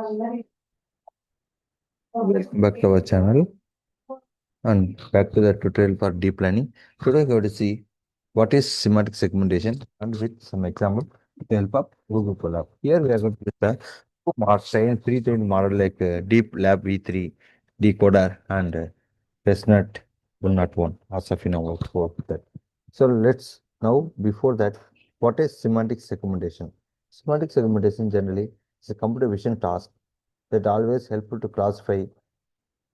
Welcome back to our channel and back to the tutorial for deep learning. Today we are going to see what is semantic segmentation and with some example with the help of Google Colab. Here we are going to use the pre-trained model like Deep Lab V3, decoder and Resnet101 as of now for that. So let's now before that, what is semantic segmentation? Semantic segmentation generally is a computer vision task that always helpful to classify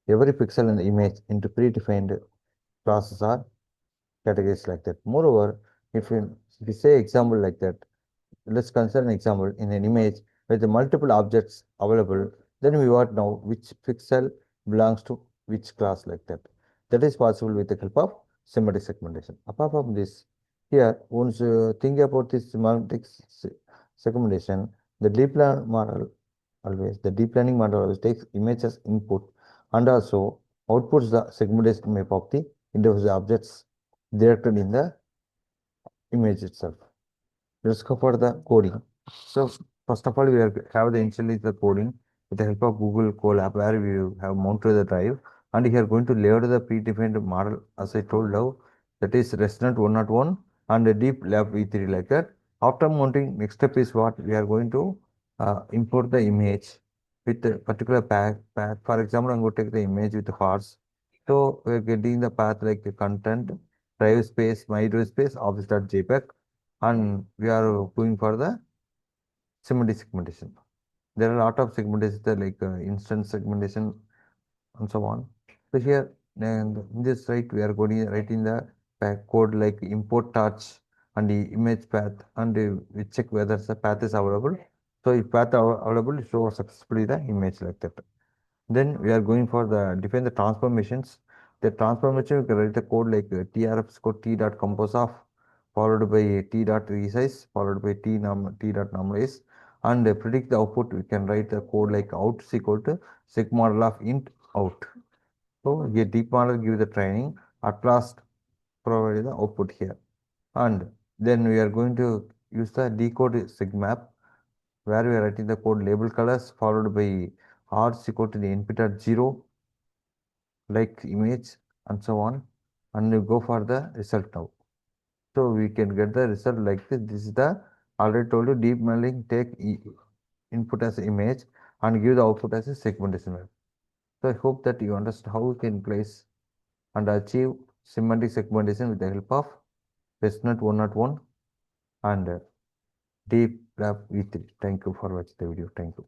every pixel in the image into predefined classes or categories like that. Moreover, if you say example like that, let's consider an example in an image with the multiple objects available, then we want to know which pixel belongs to which class like that. That is possible with the help of semantic segmentation. Apart from this, here once you think about this segmentation, the deep learning model always takes image as input and also outputs the segmentation map of the individual objects directed in the image itself. Let's go for the coding. So first of all, we have the initially the coding with the help of Google Colab where we have mounted the drive and here going to layout the predefined model as I told now, that is Resnet101 and the Deep Lab V3 like that. After mounting, next step is what we are going to import the image with a particular path. For example, I'm going to take the image with the horse. So we're getting the path like the content, drive space, my drive space, office.jpg, and we are going for the semantic segmentation. There are a lot of segmentation like instance segmentation and so on. So here and in this we are going writing the code like import torch and the image path and we check whether the path is available. So if path available, show successfully the image like that. Then we are going for the define the transformations. The transformation we can write the code like trf code t dot compose of followed by t dot resize followed by t dot normalize and predict the output. We can write the code like out is equal to seg model of int out. So a deep model give the training, at last provide the output here. And then we are going to use the decode segmap where we are writing the code label colors followed by r is equal to the input at 0 like image and so on, and we go for the result now. So we can get the result like this. This is the already told you deep learning take input as image and give the output as a segmentation map. So I hope that you understand how we can place and achieve semantic segmentation with the help of Resnet101 and Deep Lab V3. Thank you for watching the video. Thank you.